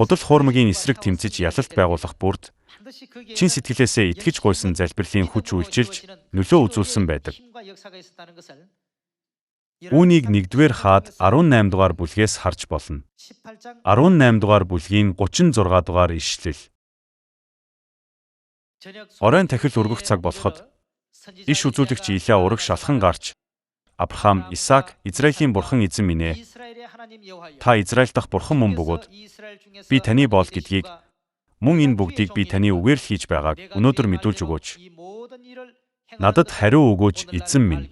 Худал хуурмагийн эсрэг тэмцэж ялалт байгуулах бүрд чин сэтгэлээсээ итгэж гуйсан залбирлын хүч үйлчилж нөлөө үзүүлсэн байдаг. Үүнийг 1-р хаад 18 дугаар бүлгээс харж болно. 18 дугаар бүлгийн 36 дугаар ишлэл. Оройн тахил өргөх цаг болоход иш үзүүлэгч Илия ураг шалхан гарч Авраам, Исаак, Израилийн бурхан эзэн минь ээ. Та Израиль дахь бурхан мөн бөгөөд би таны боол гэдгийг мөн энэ бүгдийг би таны үгээр л хийж байгааг өнөөдөр мэдүүлж өгөөч. Надад хариу өгөөж эзэн минь.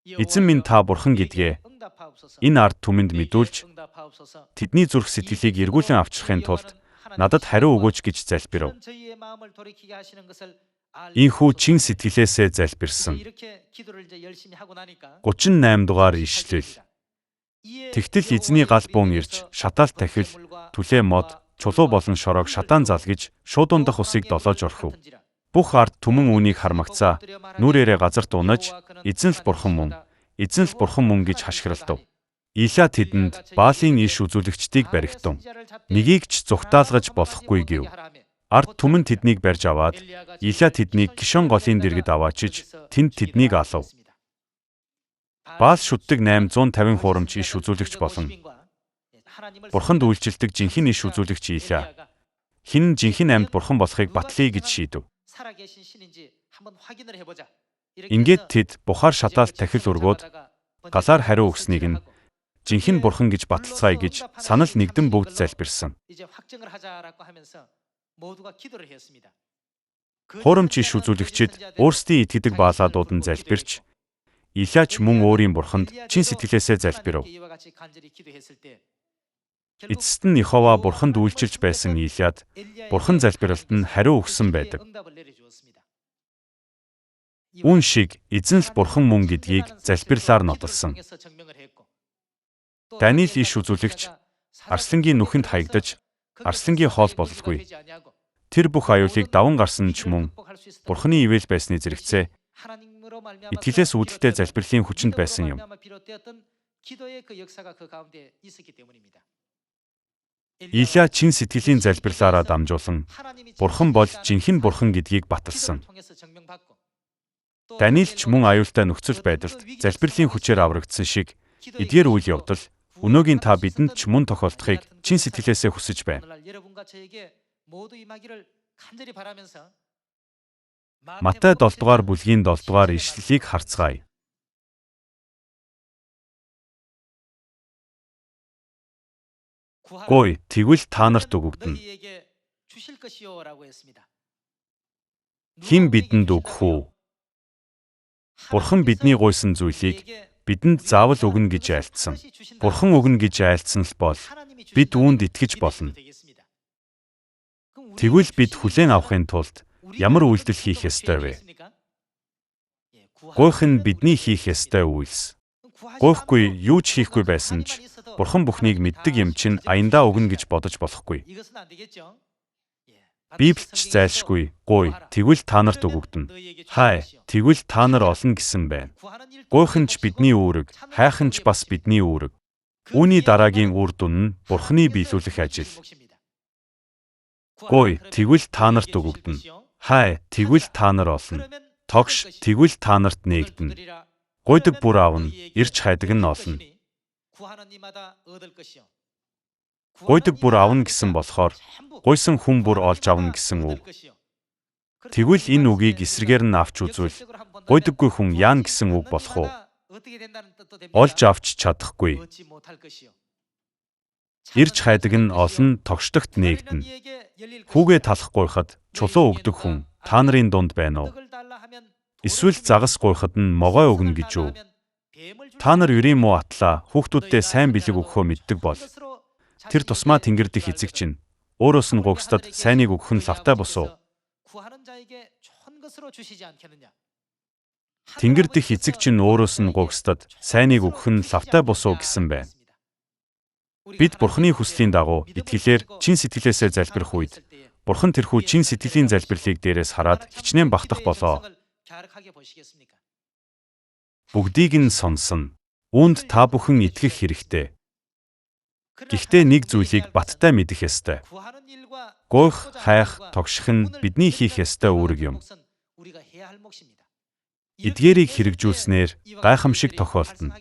Эзэн минь та бурхан гэдгээ энэ ард түмэнд мэдүүлж тэдний зүрх сэтгэлийг эргүүлэн авчрахын тулд надад хариу өгөөч гэж залбирав. Ийхүү чин сэтгэлээсээ залбирсан. 38 дугаар ишлэл. Тэгтэл эзний гал буун ирж, шатаалт тахил, түлээ мод, чулуу болон шороог шатаан залгиж, шуудундах усыг долоож орхив. Бүх ард түмэн үүнийг хармагцаа, нүрээрээ газарт унаж, эзэн л бурхан мөн, эзэн л бурхан мөн гэж хашгиралдав. Илия тэдэнд Баалын иш үзүүлэгчдийг баригтун. Нэгийг ч зүгтаалгаж болохгүй гэв. Ард түмэн тэднийг барьж аваад Илия тэднийг Кишон голын дэргэд аваачиж тэнд тэднийг алав. Баал шүтдэг 850 хуурамч иш үзүүлэгч болон бурханд үйлчилдэг жинхэнэ иш үзүүлэгч Илия хэн жинхэнэ амьд бурхан болохыг батлая гэж шийдэв. Ингээд тэд бухаар шатаалт тахил өргөөд галаар хариу өгснийг нь жинхэнэ бурхан гэж баталцгаая гэж санал нэгдэн бүгд залбирсан. Хуурамч иш үзүүлэгчид өөрсдийн итгэдэг Баалаадууд нь залбирч Илияч мөн өөрийн бурханд чин сэтгэлээсээ залбирав. Эцэст нь Иехова бурханд үйлчилж байсан Илияд бурхан залбиралд нь хариу өгсөн байдаг. Үүн шиг эзэн л бурхан мөн гэдгийг залбирлаар нотолсон. Даниил иш үзүүлэгч арслангийн нүхэнд хаягдаж арслангийн хоол бололгүй. Тэр бүх аюулыг даван гарсан ч мөн бурханы ивэл байсны зэрэгцээ итгэлээс үүдэлтэй залбирлын хүчинд байсан юм. Илия чин сэтгэлийн залбирлаараа дамжуулан бурхан бол жинхэнэ бурхан гэдгийг баталсан. Даниил ч мөн аюултай нөхцөл байдалд залбирлын хүчээр аврагдсан шиг эдгээр үйл явдал өнөөгийн та бидэнд ч мөн тохиолдохыг чин сэтгэлээсээ хүсэж байна. Матай 7 дугаар бүлгийн 7 дугаар ишлэлийг харцгаая. Гуй, тэгвэл та нарт өгөгдөнө. Хэн бидэнд өгөх үү? Бурхан бидний гуйсан зүйлийг бидэнд заавал өгнө гэж айлтсан. Бурхан өгнө гэж айлтсан л бол бид үүнд итгэж болно. Тэгвэл бид хүлээн авахын тулд ямар үйлдэл хийх ёстой вэ? Гуйх нь бидний хийх ёстой үйлс. Гуйхгүй юу ч хийхгүй байсан ч бурхан бүхнийг мэддэг юм чинь аяндаа өгнө гэж бодож болохгүй. Библич зайлшгүй гуй, тэгвэл та нарт өгөгдөнө. Хай, тэгвэл та нар олно гэсэн байна. Гуйх нь ч бидний үүрэг, хайх нь ч бас бидний үүрэг. Үүний дараагийн үр дүн нь бурханы биелүүлэх ажил. Гуй, тэгвэл та нарт өгөгдөнө. Хай, тэгвэл та нар олно. Тогш, тэгвэл та нарт нээгдэнэ. Гуйдаг бүр аавна, ирж хайдаг нь олно. Гуйдаг бүр аавна гэсэн болохоор гуйсан хүн бүр олж авна гэсэн үг. Тэгвэл энэ үгийг эсрэгээр нь авч үзвэл гуйдаггүй хүн яана гэсэн үг болох уу? Олж авч чадахгүй. Ирж хайдаг нь олно, тогшдогт нээгдэнэ. Хүүгээ талах гуйхад чулуу өгдөг хүн та нарын дунд байна уу? Эсвэл загас гуйхад нь могой өгнө гэж үү? Та нар ерийн муу атлаа хүүхдүүддээ сайн бэлэг өгөхөө мэддэг бол тэр тусмаа тэнгэр дэх эцэг чинь өөрөөс нь гуйхстад сайныг өгөх нь лавтай босуу. Тэнгэр дэх эцэг чинь өөрөөс нь гуйхстад сайныг өгөх нь лавтай босуу гэсэн байна. Бид бурханы хүслийн дагуу итгэлээр чин сэтгэлээсээ залбирх үед бурхан тэрхүү чин сэтгэлийн залбирлыг дээрээс хараад хичнээн багтах болоо. Бүгдийг нь сонсон. Үүнд та бүхэн итгэх хэрэгтэй. Гэхдээ нэг зүйлийг баттай мэдэх ёстой. Гуйх, хайх, тогших нь бидний хийх ёстой үүрэг юм. Эдгээрийг хэрэгжүүлснээр гайхамшиг тохиолдно.